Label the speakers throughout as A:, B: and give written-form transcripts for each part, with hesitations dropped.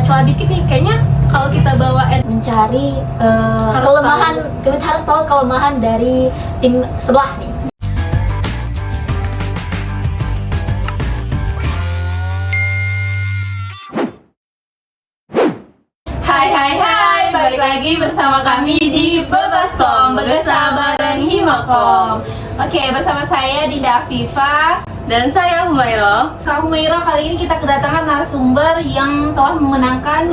A: salah dikit nih, kayaknya kalau kita bawa
B: mencari kelemahan, kita harus tahu kelemahan dari tim sebelah nih.
A: Hai, balik lagi bersama kami di Bebaskom, Begesa bareng Himakom. Oke, bersama saya Dinda Afifa
C: dan saya Humairo.
A: Kak Humairo, kali ini kita kedatangan narasumber yang telah memenangkan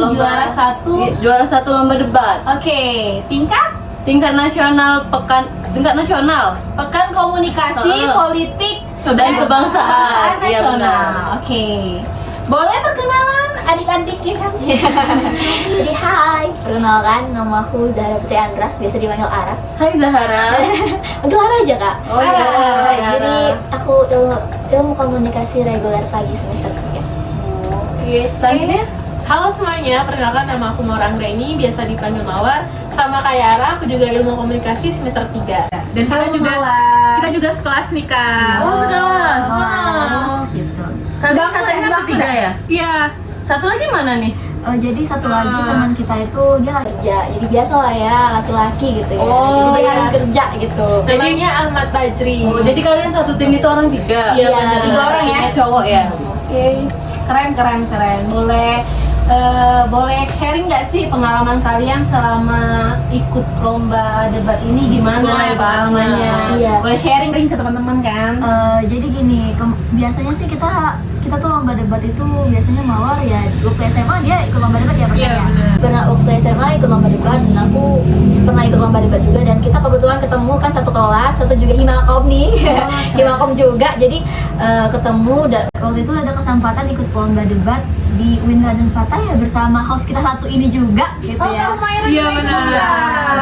A: juara satu
C: lomba debat.
A: Oke, tingkat
C: nasional, pekan
A: komunikasi politik
C: dan kebangsaan
A: nasional. Oke. Boleh perkenalan adik-adik yang cantik?
B: Jadi hai, perkenalkan nama aku Zahra Putri Andra, biasa dipanggil Ara.
C: Hai Zahara.
B: Panggil Ara aja kak.
C: Oh iya.
B: Jadi aku ilmu komunikasi reguler pagi semester 3.
C: Oke, selanjutnya.
D: Halo semuanya, perkenalkan nama aku Mawar Anggraini, biasa dipanggil Mawar. Sama kayak Ara, aku juga ilmu komunikasi semester 3. Dan kita juga sekelas nih Kak.
C: Oh, sekelas.
B: Gitu.
C: Kalian katanya bertiga ya?
D: Iya.
C: Satu lagi mana nih?
B: Oh, jadi satu lagi teman kita itu dia lagi kerja. Jadi biasa lah ya, laki-laki gitu ya.
C: Oh,
B: jadi dia
C: iya.
B: harus kerja gitu.
D: Namanya Ahmad Badri.
C: Oh, jadi kalian satu tim itu orang tiga?
B: Iya,
C: benar.
A: 3 orang ya?
C: Cowok ya?
A: Oke, keren. Boleh sharing nggak sih pengalaman kalian selama ikut lomba debat ini, gimana
D: Boleh
A: pengalamannya?
B: Iya.
A: Boleh sharing ke teman-teman kan?
B: Jadi gini, biasanya sih kita tuh lomba debat itu biasanya Mawar ya waktu SMA dia ikut lomba debat ya pernah
D: Iya,
B: ya.
D: benar.
B: Pernah waktu SMA ikut lomba debat dan aku pernah ikut lomba debat juga, dan kita kebetulan ketemu kan satu kelas, satu juga Himakom nih. Himakom juga. Jadi ketemu waktu itu ada kesempatan ikut lomba debat di UIN Raden Fatah ya bersama host kita satu ini juga gitu ya.
D: Iya, benar.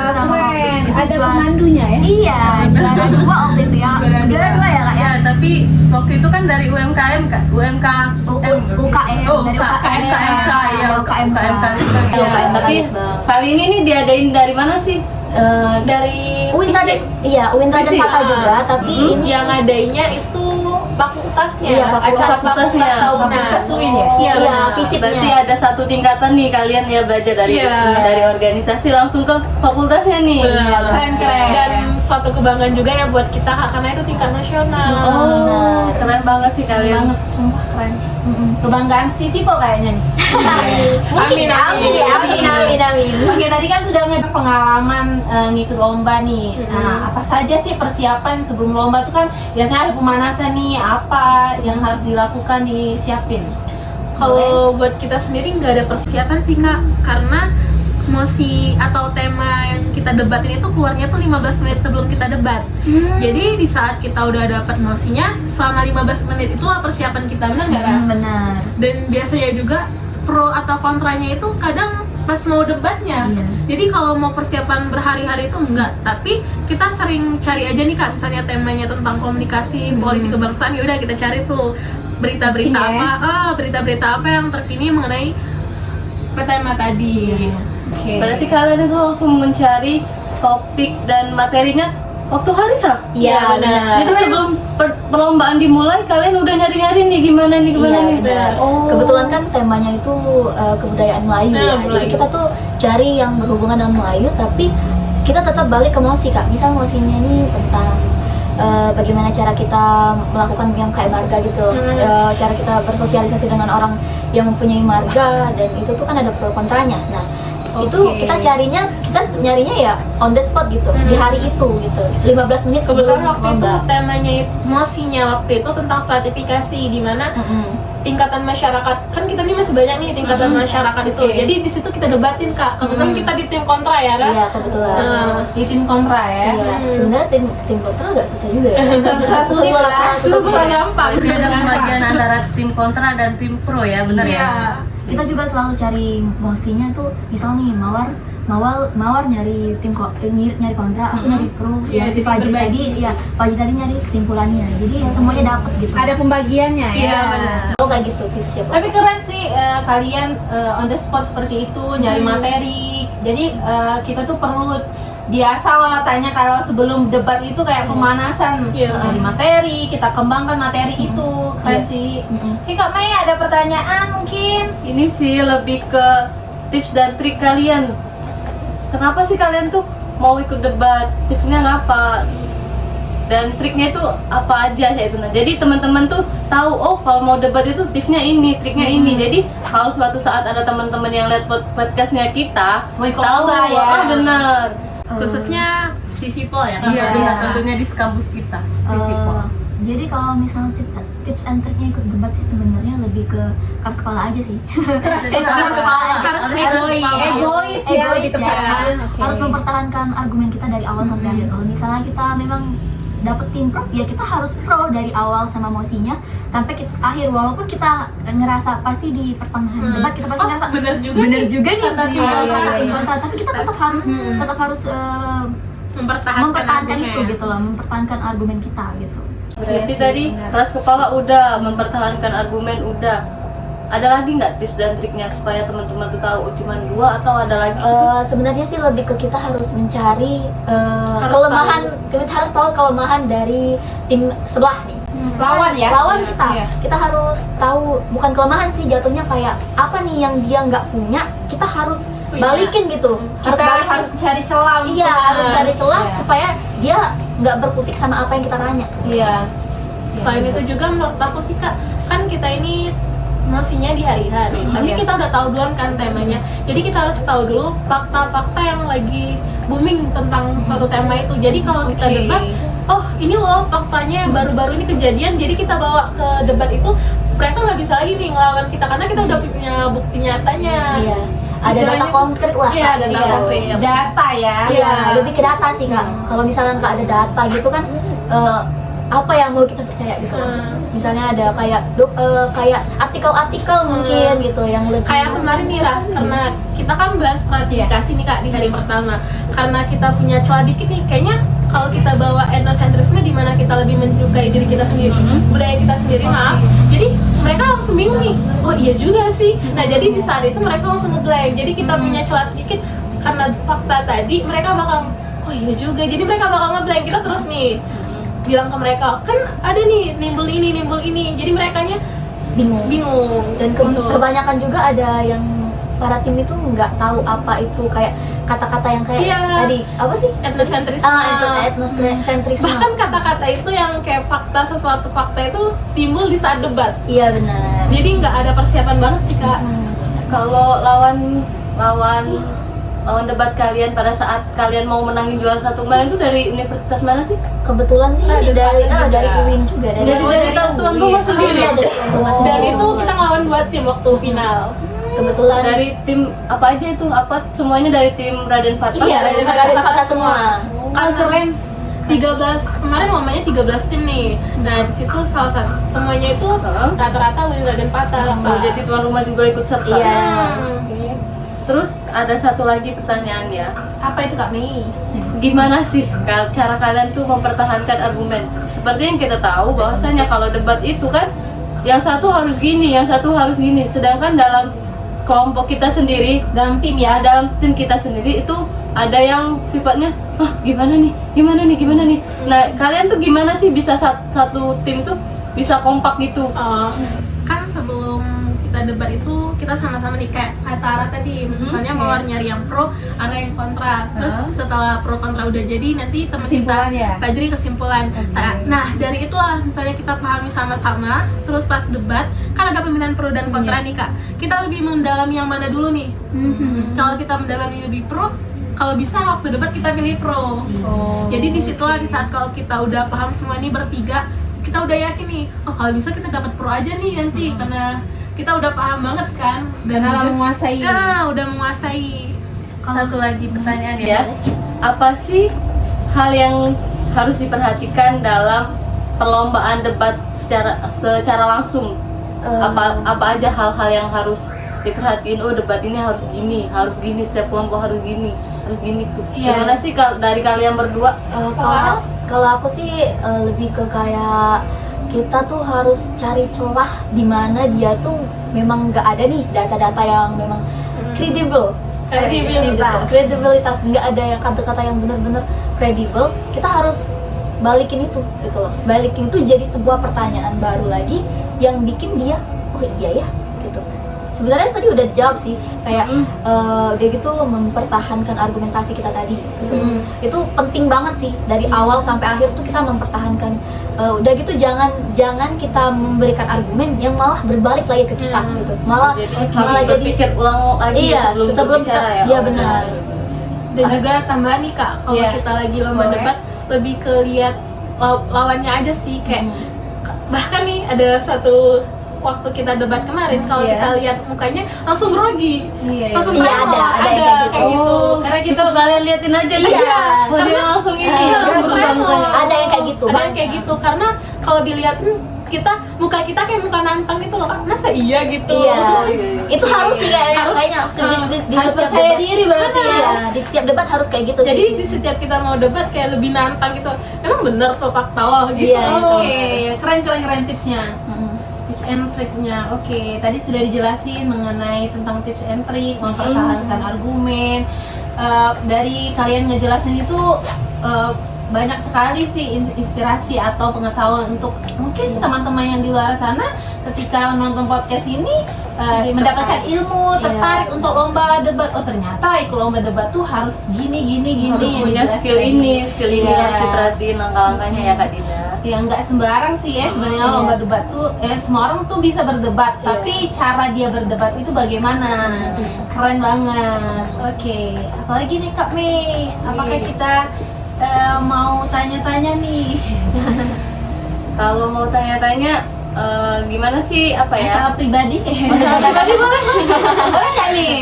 B: Bersama host kita
A: Ada
B: juara-
A: pemandunya ya?
B: Iya, juara 2 waktu itu ya. Juara 2 ya kak ya.
C: Ya, tapi waktu itu kan dari UMKM, Kak.
B: UKM dari
C: UKMK ya,
B: UKMK.
C: Ya, tapi kali ini nih diadain dari mana sih?
D: Dari
B: UIN Raden, iya UIN Raden
C: Fisip.
B: Fatah juga, tapi ini
D: yang ngadainnya itu fakultasnya.
B: Iya,
D: acara
C: fakultasnya.
D: tahunan.
A: Fakultas UIN ya?
D: Iya,
B: Iya,
D: benar.
B: fisipnya.
C: Berarti ada satu tingkatan nih kalian ya belajar dari
D: Iya.
C: organisasi langsung ke fakultasnya nih.
D: Benar.
A: Keren.
D: Dan suatu kebanggaan juga ya buat kita karena itu tingkat nasional.
C: Oh, keren banget sih kalian.
A: Banget, sumpah keren. Kebanggaan Stisipo kayaknya nih.
D: Amin.
B: amin.
A: Oke, tadi kan sudah pengalaman ngikut lomba nih. Nah, apa saja sih persiapan sebelum lomba itu kan biasanya ada pemanasan nih, apa yang harus dilakukan, disiapin?
D: Kalau buat kita sendiri nggak ada persiapan sih Kak, karena mosi atau tema yang kita debatin itu keluarnya tuh 15 menit sebelum kita debat. Jadi di saat kita udah dapat mosinya, selama 15 menit itulah persiapan kita, benar nggak Ra?
B: Benar.
D: Dan biasanya juga pro atau kontranya itu kadang pas mau debatnya.
B: Iya.
D: Jadi kalau mau persiapan berhari-hari itu enggak, tapi kita sering cari aja nih Kak, misalnya temanya tentang komunikasi, politik kebangsaan, ya udah kita cari tuh berita-berita
A: Searching ya.
D: berita-berita apa yang terkini mengenai tema tadi.
A: Oke.
C: Berarti kalian itu langsung mencari topik dan materinya waktu hari kah?
B: Iya, benar.
C: Jadi sebelum perlombaan dimulai kalian udah nyari-nyari nih gimana nih
B: Iya,
C: nih.
B: benar.
C: Oh.
B: Kebetulan kan temanya itu kebudayaan Melayu
D: Nah,
B: ya.
D: Melayu.
B: Jadi kita tuh cari yang berhubungan dengan Melayu, tapi kita tetap balik ke mosi Kak. Misal mosinya ini tentang bagaimana cara kita melakukan yang kayak marga gitu, cara kita bersosialisasi dengan orang yang mempunyai marga, dan itu tuh kan ada pro kontranya. Nah, itu
A: Oke.
B: kita nyarinya ya on the spot gitu, di hari itu gitu, 15 menit sebelum
D: Kebetulan waktu itu
B: lomba.
D: temanya mosinya waktu itu tentang stratifikasi, di mana tingkatan masyarakat, kan kita ini masih banyak nih tingkatan masyarakat itu.
A: Oke.
D: Jadi di situ kita debatin Kak. Kebetulan kita di tim kontra ya, Ra?
B: Iya, kebetulan.
A: Di tim kontra ya.
B: Iya, sebenarnya tim kontra agak susah juga ya.
A: Sulit lah.
D: Susah gampang.
C: Jadi ada pembagian antara tim kontra dan tim pro ya, benar
D: Iya.
C: ya?
B: Kita juga selalu cari mosinya tuh, misal nih Mawar nyari nyari kontra, aku nyari pro.
D: Iya,
B: Si
D: jadi
B: Fajri
D: berbagi.
B: Fajri tadi nyari kesimpulannya. Jadi semuanya dapet gitu.
A: Ada pembagiannya ya.
D: Iya, benar.
B: Oh kayak gitu sih setiap
A: Tapi keren sih kalian on the spot seperti itu nyari materi. Jadi kita tuh perlu biasa lah tanya kalau sebelum debat itu kayak pemanasan dari materi, kita kembangkan materi itu keren sih. Oke Kak Mei, ada pertanyaan mungkin?
C: Ini sih lebih ke tips dan trik kalian. Kenapa sih kalian tuh mau ikut debat? Tipsnya ngapa? Dan triknya itu apa aja ya itu. Nah, jadi teman-teman tuh tahu, oh kalau mau debat itu tipsnya ini, triknya ini. Jadi kalau suatu saat ada teman-teman yang lihat podcastnya kita,
A: Mau ikut
C: tahu
A: lomba ya?
C: oh, benar.
D: Khususnya Sisipol ya.
C: Iya,
B: Iya.
C: tentunya di kampus kita. Sisipol.
B: Jadi kalau misalnya tips and triknya ikut debat sih sebenarnya lebih ke keras kepala aja sih.
D: Harus
A: Egois ya, lebih tepatnya. Oke.
B: Harus mempertahankan argumen kita dari awal sampai akhir. Kalau misalnya kita memang dapet tim pro, ya kita harus pro dari awal sama mosinya sampai akhir. Walaupun kita ngerasa pasti di pertengahan debat kita pasti ngerasa
D: bener juga
B: nih
D: kata
B: di
D: dia.
B: kontra, tapi kita tetap harus mempertahankan itu gitu loh, mempertahankan argumen kita gitu.
C: Berarti
A: Iya sih,
C: tadi
A: benar.
C: keras kepala udah, mempertahankan argumen udah. Ada lagi nggak tips dan triknya supaya teman-teman tuh tahu cuma 2 atau ada lagi?
B: Sebenarnya sih lebih ke kita harus mencari
D: Harus
B: kelemahan, kita harus tahu kelemahan dari tim sebelah nih.
A: Lawan ya?
B: Lawan
A: Iya,
B: kita.
A: iya.
B: Kita harus tahu, bukan kelemahan sih jatuhnya, kayak apa nih yang dia nggak punya, kita harus
D: Punya.
B: balikin gitu.
A: Kita harus cari celah untuk
B: Iya, harus cari celah
A: Iya.
B: supaya dia nggak berkutik sama apa yang kita tanya.
A: Iya.
D: Selain itu juga menurut aku sih Kak, kan kita ini mosinya di hari-hari, tapi
A: Iya.
D: kita udah tahu duluan kan temanya. Jadi kita harus tahu dulu fakta-fakta yang lagi booming tentang suatu tema itu. Jadi kalau kita
A: Oke.
D: debat, oh ini loh faktanya baru-baru ini kejadian, jadi kita bawa ke debat itu, mereka nggak bisa lagi nih ngelawan kita karena kita udah punya bukti nyatanya.
B: Iya. Ada data
D: Istilahnya-
B: konkret lah.
D: Iya,
B: Kak.
D: data
A: Iya.
D: konkret.
A: Data ya.
B: Iya, lebih ke data sih Kak. Kalau misalnya nggak ada data gitu kan, apa yang mau kita percaya gitu? Misalnya ada kayak artikel-artikel mungkin gitu yang lebih
D: Kayak kemarin nih Ra, karena kita kan bahas stratifikasi nih Kak di hari pertama. Karena kita punya celah dikit nih, kayaknya kalau kita bawa etnosentrisme di mana kita lebih menyukai diri kita sendiri, budaya kita sendiri, maaf. Jadi mereka langsung bingung nih, oh iya juga sih. Nah jadi di saat itu mereka langsung ngeblank. Jadi kita punya celah sedikit karena fakta tadi, mereka bakal, oh iya juga. Jadi mereka bakal ngeblank. Kita terus nih bilang ke mereka, kan ada nih nimbul ini. Jadi merekanya
B: bingung. Dan
D: Betul.
B: kebanyakan juga ada yang para tim itu nggak tahu apa itu, kayak kata-kata yang kayak
D: Iya.
B: tadi apa sih?
D: etnosentrisme.
B: Itu etnosentrisme.
D: Bahkan kata-kata itu yang kayak sesuatu fakta itu timbul di saat debat.
B: Iya benar.
D: Jadi nggak ada persiapan banget sih Kak.
C: Kalau lawan debat kalian pada saat kalian mau menangin juara 1 kemarin itu dari universitas mana sih?
B: Kebetulan sih dari
A: juga.
B: UIN juga dari
C: tuan rumah sendiri.
B: Iya, dari tuan rumah
D: Dan
B: sendiri.
D: itu kita ngelawan 2 tim waktu final.
B: Kebetulan
C: Dari tim apa aja itu? Apa semuanya dari tim Raden Fatah?
B: iya dari kata semua.
D: Kan keren. 13 kemarin namanya 13 tim nih. Nah, di situ salah satu semuanya itu rata-rata win Raden Patah.
C: Oh, jadi tuan rumah juga ikut serta.
B: Iya.
C: Oke. Terus ada satu lagi pertanyaan ya.
A: Apa itu Kak Mei?
C: Gimana sih cara kalian tuh mempertahankan argumen? Seperti yang kita tahu bahwasanya kalau debat itu kan yang satu harus gini, yang satu harus gini. Sedangkan dalam kelompok kita sendiri,
A: Dalam tim ya.
C: dalam tim kita sendiri itu ada yang sifatnya gimana nih. Nah, kalian tuh gimana sih bisa satu tim tuh bisa kompak gitu?
D: Kan sebelum kita debat itu kita sama-sama nih kayak kata Ara tadi, misalnya mau nyari yang pro, ada yang kontra. Terus setelah pro kontra udah jadi, nanti teman
A: Kesimpulan
D: kita
A: ya?
D: pelajari kesimpulan. Nah dari itulah misalnya kita pahami sama-sama, terus pas debat kan ada pemilihan pro dan kontra nih Kak. Kita lebih mendalami yang mana dulu nih? Kalau kita mendalami lebih pro, kalau bisa waktu debat kita pilih pro. Jadi disitulah di saat kalau kita udah paham semua nih bertiga, kita udah yakin nih, oh kalau bisa kita dapat pro aja nih nanti karena kita udah paham banget kan dan
A: Karena menguasai.
D: udah menguasai.
C: Satu lagi pertanyaan ya. Apa sih hal yang harus diperhatikan dalam perlombaan debat secara langsung? Apa aja hal-hal yang harus diperhatiin? Oh, debat ini harus gini, setiap kelompok harus gini tuh.
A: Iya.
C: Gimana sih dari kalian berdua?
B: Kalau aku sih lebih ke kayak kita tuh harus cari celah di mana dia tuh memang nggak ada nih data-data yang memang kredibel. kredibilitas, nggak ada yang kata-kata yang benar-benar kredibel. Kita harus balikin itu gitu loh, balikin itu jadi sebuah pertanyaan baru lagi yang bikin dia oh iya ya gitu. Sebenarnya tadi udah dijawab sih, kayak dia gitu mempertahankan argumentasi kita tadi gitu. Itu penting banget sih, dari awal sampai akhir tuh kita mempertahankan. Udah gitu jangan kita memberikan argumen yang malah berbalik lagi ke kita gitu, malah jadi
C: pikir ulang lagi
B: iya,
C: sebelum
B: kita,
C: berbicara ya.
B: iya benar.
D: Dan juga tambahan nih Kak, kalau
A: Iya.
D: kita lagi lomba
A: Boleh.
D: debat lebih ke lihat lawannya aja sih, kayak bahkan nih ada satu waktu kita debat kemarin, kalau
A: Iya.
D: kita lihat mukanya langsung grogi,
A: Iya,
D: langsung
B: Iya,
D: trauma,
B: ada yang
D: kayak gitu.
C: Karena kita kalian liatin aja nih.
B: Iya.
C: Oh, dia langsung ini
B: Iya,
C: langsung berubah
D: tremor.
C: mukanya.
B: Ada yang kayak gitu,
D: Ada yang
B: banyak.
D: kayak gitu, karena kalau dilihatin muka kita kayak muka nantang gitu loh Kak, masa iya gitu.
B: Iya,
C: iya.
B: itu harus sih kayaknya
D: Harus,
B: di
A: harus
B: setiap
A: percaya
B: debat.
A: diri berarti ya.
B: Iya, di setiap debat harus kayak gitu
D: Jadi
B: sih.
D: di setiap kita mau debat kayak lebih nantang gitu, emang bener tuh fakta loh gitu.
B: Iya, itu.
A: Oke, keren tipsnya.
B: Mm-mm.
A: Tips and triknya, oke. Tadi sudah dijelasin mengenai tentang tips and trik, mempertahankan argumen. Dari kalian ngejelasin itu banyak sekali sih inspirasi atau pengetahuan untuk mungkin teman-teman yang di luar sana ketika nonton podcast ini mendapatkan ilmu, tertarik untuk lomba debat. Oh ternyata ikut lomba debat tuh harus gini
C: Harus
A: yang
C: punya
A: dijelaskan.
C: skill ini
A: Iya.
C: harus diperhatiin langkah-langkahnya ya Kak Dina.
A: Ya nggak sembarang sih ya sebenarnya
B: Iya.
A: lomba debat tuh semua orang tuh bisa berdebat,
B: Iya.
A: tapi cara dia berdebat itu bagaimana. Keren banget. Oke, apalagi nih Kak Mei, apakah kita mau tanya-tanya nih
C: Kalau mau tanya-tanya gimana sih apa ya?
A: masalah pribadi?
C: Masalah pribadi boleh.
A: Boleh nggak nih?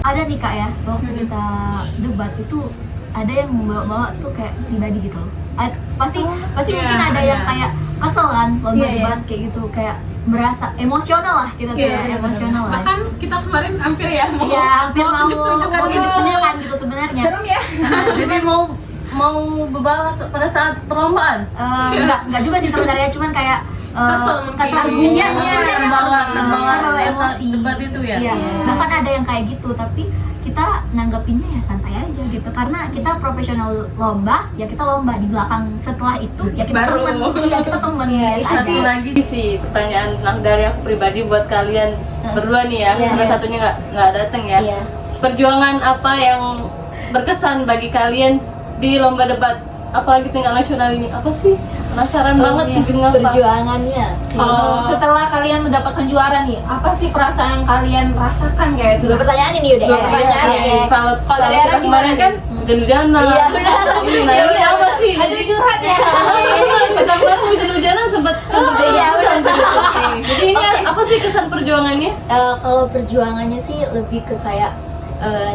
B: Ada nih Kak ya, waktu kita debat itu ada yang membawa-bawa tuh kayak pribadi gitu loh. Pasti
D: iya,
B: mungkin ada yang
D: ada.
B: kayak kesel kan lomba
A: Iya, iya.
B: debat kayak gitu, kayak merasa emosional lah kita tuh
D: Iya,
B: ya, emosional lah.
D: Bahkan kita kemarin hampir ya
B: Iya, hampir mau
D: tunjuk-tunjukkan gitu.
B: tunjuk-tunjukkan gitu sebenarnya.
A: Serem ya?
C: Jadi mau berbalas pada saat perlombaan.
B: Enggak juga sih sebenarnya, cuman kayak
D: Kesel mungkin.
B: kesel mungkin ya,
A: Iya,
C: Terbawa
B: emosi.
C: debat itu ya.
B: Iya. Bahkan ada yang kayak gitu, tapi kita nanggepinnya ya santai aja gitu, karena kita profesional lomba, ya kita lomba di belakang. Setelah itu ya kita
D: Baru.
B: teman, iya kita teman ya.
A: Itu
B: Ada.
C: Satu lagi sih pertanyaan dari aku pribadi buat kalian berdua nih ya,
B: Iya,
C: karena
B: iya.
C: satunya nggak datang ya.
B: Iya.
C: Perjuangan apa yang berkesan bagi kalian di lomba debat, apalagi tingkat nasional ini? Apa sih? Penasaran banget
A: iya.
C: mungkin ngapa?
B: Perjuangannya.
A: Setelah kalian mendapatkan juara nih, apa sih perasaan yang kalian rasakan kayak itu?
B: Dua pertanyaan ini udah.
A: Dua
B: ya.
A: pertanyaan,
B: Oke.
A: ya.
C: Kalau
A: dari
C: kita
A: Ara
C: kemarin
A: gimana
C: kan hujan-hujanan.
B: Iya, benar.
C: Ini nah ini apa sih?
A: Ada curhat ya?
C: Kita kemarin hujan-hujanan sempat
B: iya, benar.
C: Jadi ini apa sih kesan perjuangannya?
B: Kalau perjuangannya sih lebih ke kayak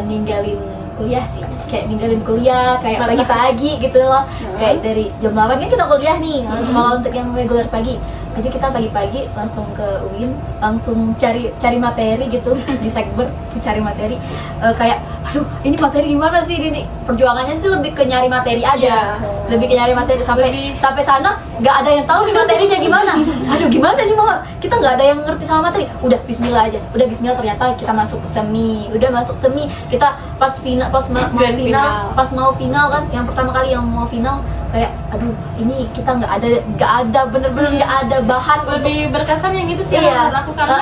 B: ninggalin kuliah sih, kayak ninggalin kuliah kayak pagi-pagi gitu loh, kayak dari jam 8 kan kita kuliah nih, kalau untuk yang reguler pagi aja kita pagi-pagi langsung ke UIN, langsung cari materi gitu di sekber, cari materi. Kayak aduh ini materi gimana sih ini, perjuangannya sih lebih ke nyari materi aja, lebih ke nyari materi sampai sana nggak ada yang tahu nih materinya gimana. Aduh gimana nih mama, kita nggak ada yang ngerti sama materi, udah Bismillah aja, udah Bismillah, ternyata kita masuk semi, udah masuk semi, kita pas final, pas mau final kan, yang pertama kali yang mau final kayak aduh ini kita nggak ada bener-bener nggak ada bahan
D: Lebih berkesan yang itu sih
B: Iya.
D: yang menurut aku, karena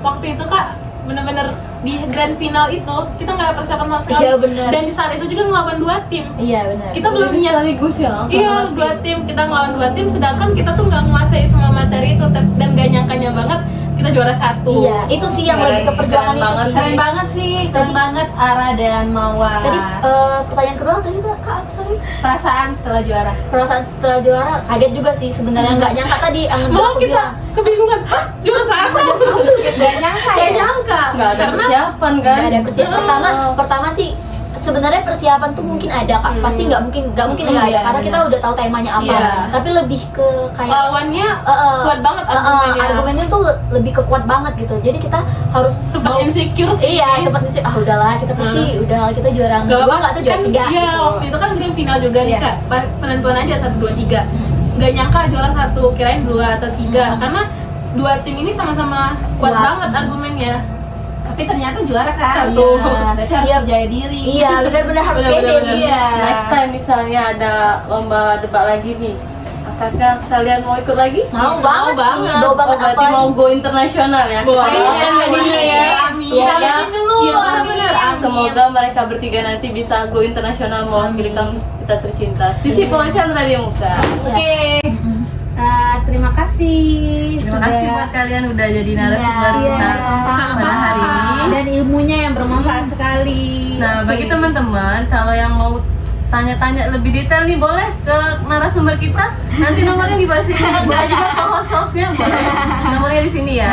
D: waktu itu Kak bener-bener di grand final itu kita nggak ada persiapan sama sekali.
B: Iya, bener.
D: Dan di saat itu juga ngelawan 2 tim.
B: iya benar.
D: Kita belum
C: Jadi
D: nyiap.
C: sekaligus ya langsung
D: Iya,
C: ngelatih.
D: 2 tim, kita ngelawan 2 tim, sedangkan kita tuh nggak menguasai semua materi itu, dan gak nyangkanya banget kita juara 1.
B: Iya, itu sih yang lebih ke perjuangan
C: Keren
B: itu sih.
A: Keren banget sih, keren banget Ara dan Mawar.
B: Tadi pertanyaan kedua tadi tuh Kak apa sorry?
A: Perasaan setelah juara.
B: Perasaan setelah juara kaget juga sih sebenarnya, nggak nyangka tadi
D: Malah kita kebingungan, hah? Juara 1?
A: Gak nyangka
D: Gak
A: ya?
D: nyangka.
C: Nggak ada
D: Karena
C: persiapan kan?
B: nggak ada persiapan. Pertama sih sebenarnya persiapan tuh mungkin ada Kak, pasti nggak mungkin nggak ada,
A: iya,
B: karena
A: iya.
B: kita udah tahu temanya apa.
D: Iya.
B: Tapi lebih ke kayak
D: lawannya kuat banget
B: argumennya tuh lebih ke kuat banget gitu, jadi kita harus
D: sempat insecure sih.
B: iya sempat sih, udahlah kita pasti udah kita juara
D: Gak
B: dua
D: apa-apa,
B: nggak tuh juara
D: kan,
B: 3
D: iya,
B: gitu.
D: waktu itu kan grand final juga nih
B: Iya.
D: Kak, penentuan aja 1, 2, 3. Gak nyangka juara 1, kirain 2 atau 3, karena 2 tim ini sama-sama kuat
B: Kuat.
D: banget argumennya.
A: Tapi ternyata juara kan?
B: Satu.
A: Iya. Berarti harus
B: Iya.
A: percaya diri.
B: Iya, benar-benar harus pede
C: Bener-bener.
B: sih.
A: Iya.
C: Next time misalnya ada lomba debat lagi nih, apakah kalian mau ikut lagi?
B: Mau banget sih,
D: banget.
B: mau
C: Oh,
B: banget
C: berarti
B: apa?
C: mau go internasional ya?
D: Boleh.
C: Doakan Kak Dinda ya.
A: Amin.
C: Semoga,
A: Amin dulu.
D: Iya,
A: Amin.
D: bener. Amin.
C: semoga mereka bertiga nanti bisa go internasional mewakili kampus kita tercinta. Sisi Chandra di muka.
A: Oke. Terima kasih.
C: Terima
A: sudah-
C: kasih buat kalian udah jadi narasumber
B: Iya,
C: kita
B: sama-sama.
C: pada hari ini.
A: Dan ilmunya yang bermanfaat sekali.
C: Nah,
A: Oke.
C: bagi teman-teman kalau yang mau tanya-tanya lebih detail nih boleh ke narasumber kita. Nanti nomornya di bawah sini. Boleh juga ke host-hostnya boleh. Nomornya di sini ya.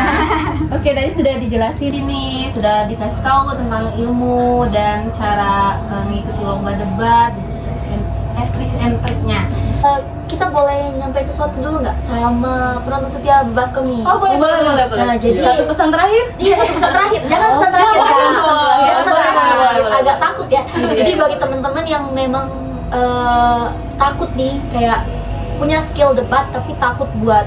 A: Oke, tadi sudah dijelasin ini, sudah dikasih tahu tentang ilmu dan cara mengikuti lomba debat, tips and triknya.
B: Kita boleh nyampe sesuatu dulu nggak sama penonton setia Baskom nih?
A: Oh, boleh.
C: boleh.
B: Nah, jadi-
C: Satu pesan terakhir.
B: Iya, satu pesan terakhir. Jangan pesan terakhir,
C: boleh,
B: jangan
C: boleh,
B: pesan terakhir. Jangan pesan
C: boleh,
B: terakhir.
C: boleh, boleh.
B: Agak takut ya. Jadi bagi teman-teman yang memang takut nih, kayak punya skill debat tapi takut buat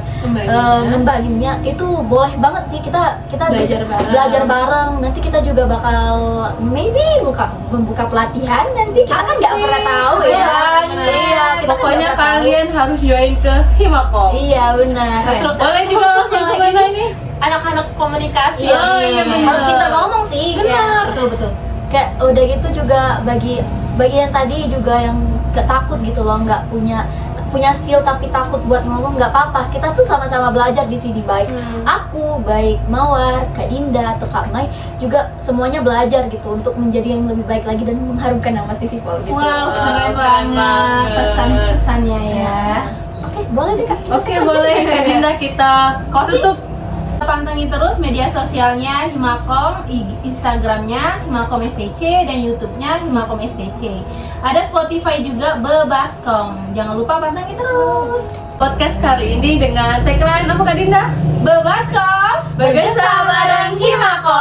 B: ngembaginya, itu boleh banget sih kita
D: Belajar bareng.
B: belajar bareng. Nanti kita juga bakal maybe membuka pelatihan nanti, kita kan nggak
A: Asik.
B: pernah tahu ya.
A: Banget.
B: Iya, kita kan
C: Pokoknya
B: nggak pernah tahu.
C: kalian harus join ke Himakom.
B: Iya benar.
C: Boleh juga langsung ke mana ini?
D: Anak-anak komunikasi.
B: Iya,
C: Oh, iya, benar.
B: harus pintar ngomong sih. Kayak-
A: Betul.
B: Kayak udah gitu juga bagi yang tadi juga yang gak takut gitu loh, nggak punya skill tapi takut buat ngomong, nggak apa-apa. Kita tuh sama-sama belajar di sini, baik aku, baik Mawar, Kak Dinda atau Kak Mai juga semuanya belajar gitu untuk menjadi yang lebih baik lagi dan mengharumkan nama Sisipol gitu.
A: Wow, keren
C: keren
A: banget
C: banget.
A: pesan-pesannya ya.
B: Oke, boleh deh Kak.
C: Oke, boleh Kak Dinda kita
A: Closing?
C: tutup.
A: Pantengin terus media sosialnya Himakom, Instagramnya Himakom STC dan YouTube-nya Himakom STC. Ada Spotify juga Bebaskom. Jangan lupa pantengin terus.
C: Podcast kali ini dengan tagline apa Kak Dinda?
A: Bebaskom.
C: Bersama bareng Himakom.